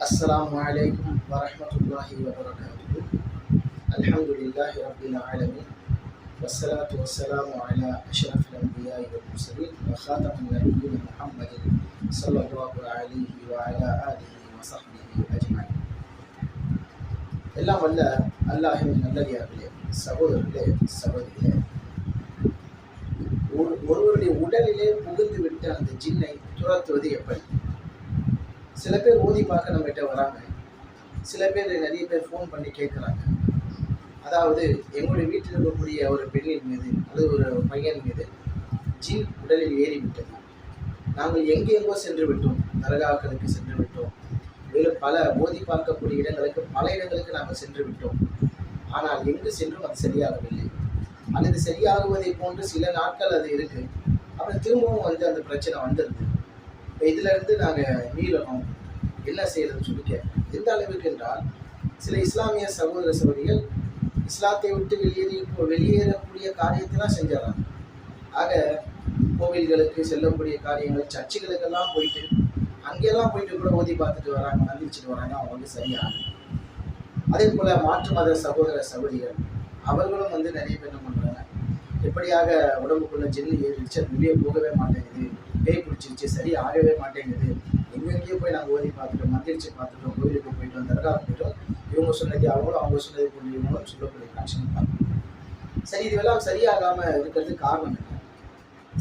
السلام عليكم ورحمة الله وبركاته. الحمد لله رب العالمين، والصلاة والسلام على أشرف الأنبياء والمرسلين وخاتم النبيين محمد صلى الله عليه وعلى آله وصحبه أجمعين. எல்லாம் வல்ல அல்லாஹ்வின் நல்லடியார்களே, சகோதரர்களே, சகோதரிகளே, ஒருவருடைய உடலிலே புகுந்து விட்டு அந்த ஜின்னை துரத்துவது எப்படி? சில பேர் ஓதி பார்க்க நம்மகிட்ட வராங்க, சில பேர் நிறைய பேர் ஃபோன் பண்ணி கேட்குறாங்க. அதாவது எங்களுடைய வீட்டில் இருக்கக்கூடிய ஒரு பெண்ணின் மீது அல்லது ஒரு பையன் மீது ஜின் உடலில் ஏறிவிட்டது. நாங்கள் எங்கெங்கோ சென்று விட்டோம், தர்காக்களுக்கு சென்று விட்டோம், மேலும் பல ஓதி பார்க்கக்கூடிய இடங்களுக்கு பல இடங்களுக்கு நாங்கள் சென்று விட்டோம். ஆனால் எங்கு சென்றும் அது சரியாகவில்லை, அல்லது சரியாகுவதை போன்று சில நாட்கள் அது இருக்குது, அப்புறம் திரும்பவும் அந்த பிரச்சனை வந்துடுது. இப்போ இதிலிருந்து நாங்கள் மீளணும், என்ன செய்யறதுன்னு சொல்லி கேட்போம். எந்த அளவுக்கு என்றால், சில இஸ்லாமிய சகோதர சகோதரிகள் இஸ்லாத்தை விட்டு வெளியேறக்கூடிய காரியத்தெல்லாம் செஞ்சிடறாங்க. ஆக கோவில்களுக்கு செல்லக்கூடிய காரியங்கள், சர்ச்சுகளுக்கெல்லாம் போயிட்டு அங்கெல்லாம் போயிட்டு கூட ஓதி பார்த்துட்டு வராங்க, மந்திரிச்சுட்டு வராங்க, அவங்க வந்து சரியாகும். அதே போல் மாற்று மத சகோதர சகோதரிகள் அவர்களும் நிறைய பேர் என்ன பண்ணுறாங்க, எப்படியாக உடம்புக்குள்ள ஜெல்லி ஏறிடுச்சு, அது வெளியே போகவே மாட்டேங்குது, பேய் பிடிச்சிருச்சு, சரி ஆகவே மாட்டேங்குது, எங்கெங்கேயோ போய் நாங்கள் ஓதி பார்த்துட்டோம், மந்திரிச்சு பார்த்துட்டோம், கோயிலுக்கு போயிட்டோம், தர்காவுக்கு போயிட்டோம், இவங்க சொன்னது அவங்களும் அவங்க சொன்னதை போன்று இவங்களும் சொல்லக்கூடிய காட்சிகள் பார்க்கணும். சரி, இதுவெல்லாம் சரியாகாமல் இருக்கிறதுக்கு காரணம் என்ன?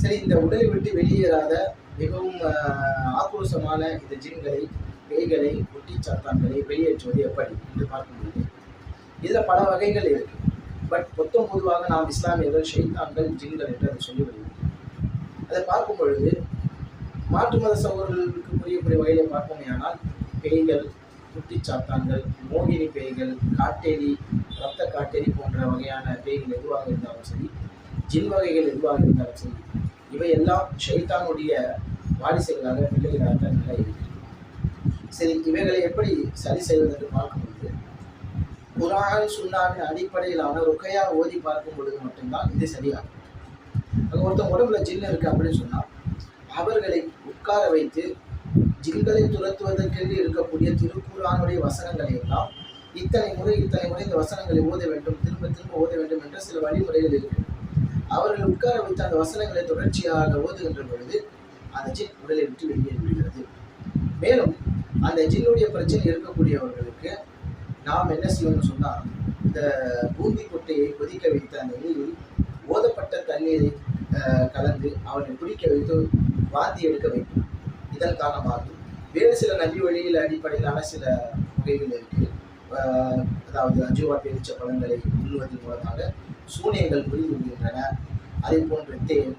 சரி, இந்த உடலை விட்டு வெளியேறாத மிகவும் ஆக்ரோஷமான இந்த ஜின்களை, பேய்களை, ஒட்டி சாத்தான்களை வெளியேற்றுவது எப்படி என்று பார்க்கும்போது இதில் பல வகைகள் இருக்கு. பட் மொத்தம் பொதுவாக நாம் இஸ்லாமியர்கள் ஷைத்தான்கள், ஜின்கள் என்று அதை சொல்லி வருகிறோம். அதை பார்க்கும் பொழுது மாற்று மத சகோதரர்களுக்கு புரியக்கூடிய வகையில பார்ப்போமேயானால், பேய்கள், குட்டிச்சாத்தான்கள், மோகினி பேய்கள், காட்டேரி, ரத்த காட்டேரி போன்ற வகையான பேய்கள் எதுவாக இருந்தாலும் சரி, ஜின் வகைகள் எதுவாக இருந்தாலும் சரி, இவையெல்லாம் ஷைத்தானுடைய வாரிசுகளாக பிள்ளைகளாக நிலை இருக்கு. சரி, இவைகளை எப்படி சரி செய்வது என்று பார்க்கும்பொழுது குர்ஆன் சுன்னாவின் அடிப்படையிலான ருக்கையா ஓதி பார்க்கும் பொழுது மட்டும்தான் இது சரியாகும். அங்கே ஒருத்தன் உடம்புல ஜின் இருக்கு அப்படின்னு சொன்னால் அவர்களை உட்கார வைத்து ஜின்களை துரத்துவதற்கென்று இருக்கக்கூடிய திருக்குர்ஆனுடைய வசனங்களை எல்லாம் இத்தனை முறை இந்த வசனங்களை ஓத வேண்டும், திரும்ப திரும்ப ஓத வேண்டும் என்ற சில வழிமுறைகள் இருக்கு. அவர்களை உட்கார வைத்து அந்த வசனங்களை தொடர்ச்சியாக ஓதுகின்ற பொழுது அந்த ஜின் உடலை விட்டு வெளியே விடுகிறது. மேலும் அந்த ஜின்னுடைய பிரச்சனை இருக்கக்கூடியவர்களுக்கு நாம் என்ன செய்யணும்னு சொன்னால், இந்த பூந்தி கொட்டையை கொதிக்க வைத்த அந்த நீரில் ஓதப்பட்ட தண்ணீரை கலந்து அவனை குடிக்க வைத்து வாந்தி எடுக்க வைக்கும். இதன் காரணமாக வேறு சில நபி வழியில் அடிப்படையிலான சில வகைகள் இருக்கு. அதாவது அஜுவா பேரிச்ச பழங்களை உண்ணுவதன் மூலமாக சூனியங்கள் புரிந்து விடுகின்றன. அதே போன்று தேன்,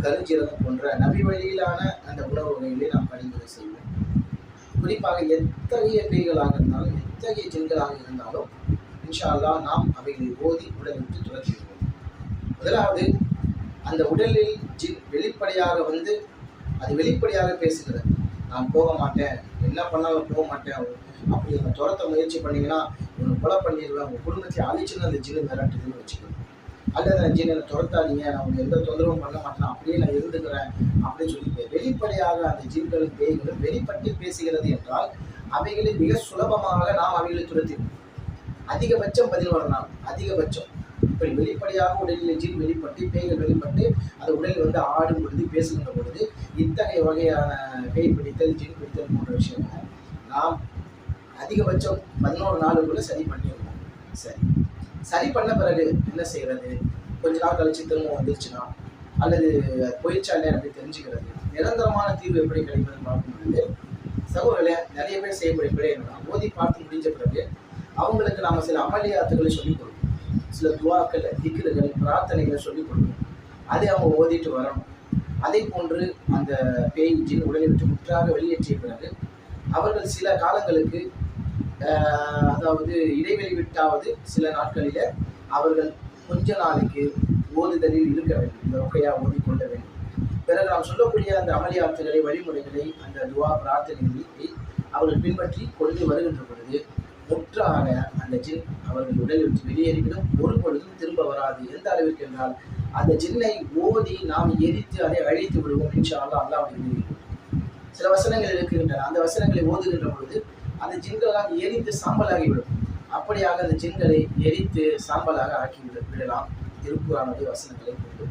கருஞ்சீரகம் போன்ற நபி வழியிலான அந்த உணவு வகைகளை நாம் பரிந்துரை செய்வோம். குறிப்பாக எத்தகைய பேய்களாக இருந்தாலும், எத்தகைய ஜின்களாக இருந்தாலும் இன்ஷா அல்லாஹ் நாம் அவைகளை ஓதி உடலை விட்டு துரத்திடுவோம். முதலாவது, அந்த உடலில் ஜின் வெளிப்படையாக வந்து அது வெளிப்படையாக பேசுகிறது. நான் போக மாட்டேன், என்ன பண்ணாலும் போக மாட்டேன், அப்படி நீங்கள் துரத்த முயற்சி பண்ணீங்கன்னா உங்களை கொலை பண்ணிடுவேன், உங்கள் குடும்பத்தை அழிச்சுன்னு அந்த ஜின்னு மிரட்டுதுன்னு வச்சுக்கணும். அல்லது அந்த ஜின்னை துரத்தாதீங்க, நான் உங்களை எந்த தொந்தரவும் பண்ண மாட்டேன், அப்படியே நான் இருந்துக்கிறேன் அப்படின்னு சொல்லி வெளிப்படையாக அந்த ஜின்களும் பேய்களும் வெளிப்பட்டு பேசுகிறது என்றால் அவைகளை மிக சுலபமாக நாம் அவைகளை துரத்திடுவோம். அதிகபட்சம் 14 நாள், அதிகபட்சம். இப்படி வெளிப்படையாக உடலில் ஜின் வெளிப்பட்டு பேய்கள் வெளிப்பட்டு அது உடலில் ஆடும் பொழுது, பேசுகின்ற பொழுது இத்தகைய வகையான பேய் பிடித்தல், ஜின் பிடித்தல் போன்ற விஷயங்கள் நாம் அதிகபட்சம் 11 நாளுக்குள்ள சரி பண்ணிடுவோம். சரி பண்ண பிறகு என்ன செய்கிறது? கொஞ்ச நாள் கழிச்சு திரும்ப வந்துருச்சுன்னா அல்லது போயிடுச்சா இல்லையா அப்படி தெரிஞ்சுக்கிறது. நிரந்தரமான தீர்வு எப்படி கிடைப்பதுன்னு பார்க்கும்பொழுது சகோதரர்களே, நிறைய பேர் செய்யக்கூடிய பிழை என்னன்னா, ஓதி பார்த்து முடிஞ்ச பிறகு அவங்களுக்கு நாம் சில அமளியாத்துக்களை சொல்லிக் கொடுக்கணும், சில துவாக்கள், திக்ருகள், பிரார்த்தனைகளை சொல்லிக் கொடுக்கணும். அதை அவங்க ஓதிட்டு வரணும். அதே போன்று அந்த பேய் ஜின் உடலை விட்டு முற்றாக வெளியேற்றிய பிறகு அவர்கள் சில காலங்களுக்கு, அதாவது இடைவெளி விட்டாவது சில நாட்களில் அவர்கள் கொஞ்ச நாளைக்கு ஓதுதலில் இருக்க வேண்டும், இந்த ருக்கையா ஓதிக்கொள்ள வேண்டும். பிறகு நாம் சொல்லக்கூடிய அந்த அமளியாத்துகளை, வழிமுறைகளை, அந்த துவா பிரார்த்தனைகளை அவர்கள் பின்பற்றி கொண்டு வருகின்ற பொழுது முற்றாக அந்த ஜின் அவர்கள் உடலை விட்டு வெளியேறிவிடும், ஒரு பொழுதும் திரும்ப வராது. எந்த அளவிற்கு என்றால், அந்த ஜின்னை ஓதி நாம் எரித்து அதை அழித்து விடுவோம் இன்ஷா அல்லாஹ். அல்லாஹ்வுடைய சில வசனங்கள் இருக்கின்றன, அந்த வசனங்களை ஓதுகின்ற பொழுது அந்த ஜின்களெல்லாம் எரித்து சாம்பலாகிவிடும். அப்படியாக அந்த ஜின்களை எரித்து சாம்பலாக ஆக்கி விடலாம் திருக்குறானுடைய வசனங்களை கொண்டு.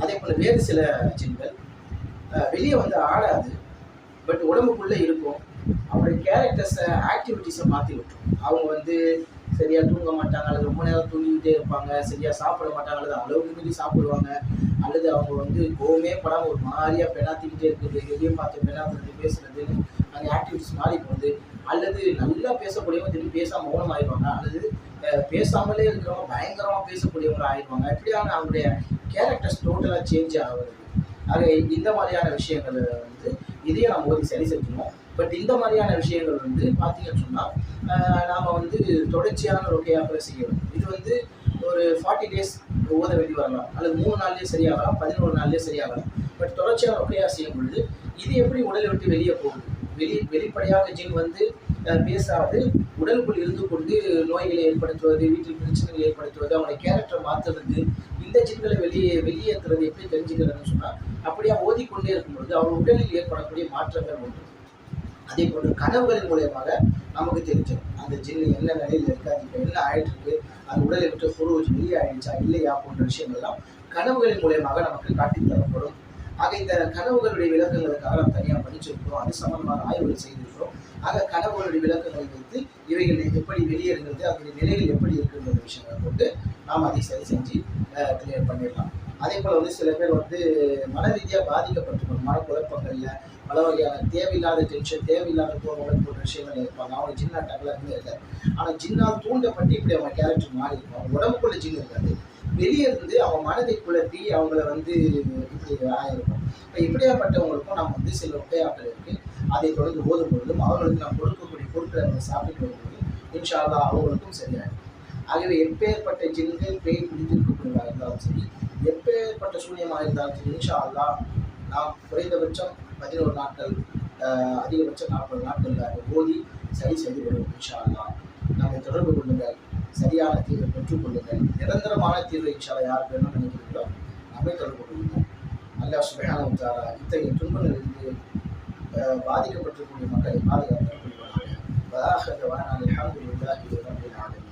அதே போல வேறு சில ஜின்கள் வெளியே வந்து ஆடாது, பட் உடம்புக்குள்ளே இருக்கும். அவங்களுடைய கேரக்டர்ஸை ஆக்டிவிட்டிஸை மாற்றி விட்டுரும். அவங்க வந்து சரியாக தூங்க மாட்டாங்க, அல்லது ரொம்ப நேரம் தூங்கிக்கிட்டே இருப்பாங்க, சரியாக சாப்பிட மாட்டாங்க, அல்லது அளவுக்கு மீறி சாப்பிடுவாங்க, அல்லது அவங்க வந்து கோவமே படாமல் ஒரு மாதிரியாக பெணாத்திக்கிட்டே இருக்குது, எதையும் பார்த்து பெணாத்துறது பேசுறதுன்னு அந்த ஆக்டிவிட்டிஸ் மாறி போகுது. அல்லது நல்லா பேசக்கூடியவங்க திடீர்னு பேசாமல் மௌனம் ஆயிடுவாங்க, அல்லது பேசாமலே இருக்கிறவங்க பயங்கரமாக பேசக்கூடியவங்க ஆயிடுவாங்க. இப்படியான அவங்களுடைய கேரக்டர்ஸ் டோட்டலாக சேஞ்ச் ஆகுது. ஆக இந்த மாதிரியான விஷயங்கள் வந்து இதையும் நம்ம ஒரு சரி செஞ்சுக்கணும். பட் இந்த மாதிரியான விஷயங்கள் வந்து பார்த்தீங்கன்னு சொன்னால் நாம் வந்து தொடர்ச்சியான ருக்கையாக செய்யணும். இது வந்து ஒரு 40 days ஓத வேண்டி வரலாம், அல்லது 3 நாள்லேயே சரியாகலாம், 11 நாள்லேயே சரியாகலாம். பட் தொடர்ச்சியான ருக்கையாக செய்யும் பொழுது இது எப்படி உடலை விட்டு வெளியே போகுது? வெளிப்படையாக ஜின் வந்து பேசாது, உடலுக்குள் இருந்து கொண்டு நோய்களை ஏற்படுத்துவது, வீட்டில் பிரச்சனைகளை ஏற்படுத்துவது, அவங்களுடைய கேரக்டர் மாற்றுறது, இந்த ஜின்களை வெளியேற்றுறது எப்படி தெரிஞ்சுக்கிறதுன்னு சொன்னால் அப்படியே ஓதிக்கொண்டே இருக்கும்பொழுது அவர் உடலில் ஏற்படக்கூடிய மாற்றங்கள் உண்டு. அதே போன்று கனவுகளின் மூலியமாக நமக்கு தெரிஞ்சிடும் அந்த ஜின்னு என்ன நிலையில் இருக்குது, அது இப்போ என்ன ஆயிட்டு இருக்கு, அது உடலை விட்டு புருவச்சு வெளியே ஆயிடுச்சா இல்லையா போன்ற விஷயங்கள்லாம் கனவுகளின் மூலியமாக நமக்கு காட்டி தரப்படும். ஆக இந்த கனவுகளுடைய விளக்கங்களுக்காக நாம் தனியாக படிச்சிருக்கிறோம், அது சம்பந்தமான ஆய்வுகள் செய்திருக்கிறோம். ஆக கனவுகளுடைய விளக்கங்களை வைத்து இவைகள் எப்படி வெளியேறுகிறது, அதனுடைய நிலைகள் எப்படி இருக்குங்கிற விஷயங்களை கொண்டு நாம் அதை சரி செஞ்சு கிளியர் பண்ணிடலாம். அதே போல் வந்து சில பேர் வந்து மன ரீதியாக பாதிக்கப்பட்டிருக்கணும், மனக்குழப்பங்கள்ல பல வகையான தேவையில்லாத டென்ஷன், தேவையில்லாத கோபங்கள் போன்ற விஷயங்கள் இருப்பாங்க. அவங்க ஜின் அட்டாக்லாம் இருக்காது, ஆனால் ஜின்னால் தூண்டப்பட்டு இப்படி அவங்க கேரக்டர் மாறி இருக்கும். அவங்க உடம்புக்குள்ள ஜின் இருக்காது, வெளியே இருந்து அவங்க மனதை குழப்பி அவங்கள வந்து இப்படி ஆயிருக்கும். இப்போ இப்படியாப்பட்டவங்களுக்கும் நம்ம வந்து சில உபயாக்கள் இருக்குது, அதை தொடர்ந்து ஓதும் பொழுதும் அவங்களுக்கு நாம் கொடுக்கக்கூடிய பொருட்களை அவங்க சாப்பிட்டு வரும்போது இன்ஷா அல்லாஹ் அவங்களுக்கும் சரியாயிடும். ஆகவே எப்பேற்பட்ட ஜின்கள் பேய் பிடித்திருக்கக்கூடியதாக இருந்தாலும் சரி, எப்பேற்பட்ட சூன்யமாக இருந்தாலும் சரி, இன்ஷா அல்லாஹ் நாம் குறைந்தபட்சம் 11 நாட்கள், அதிகபட்சம் 40 நாட்கள் அதை ஓதி சரி செய்து விடுவோம். இன்ஷா அல்லாஹ் நம்மை தொடர்பு கொள்ளுங்கள், சரியான தீர்வை பெற்றுக்கொள்ளுங்கள். நிரந்தரமான தீர்வை இன்ஷா அல்லாஹ் யாருக்கு வேணும்னு நினைக்கிறீங்களோ நம்மை தொடர்பு கொள்ளுங்கள். அல்லாஹ் சுப்ஹானஹு வ தஆலா இத்தகைய துன்பங்களிலிருந்து பாதிக்கப்பட்டிருக்கக்கூடிய மக்களை பாதுகாத்து கொள்வானாக. வஆஹிரு தஅவானா அல்ஹம்துலில்லாஹி ரப்பில் ஆலமீன்.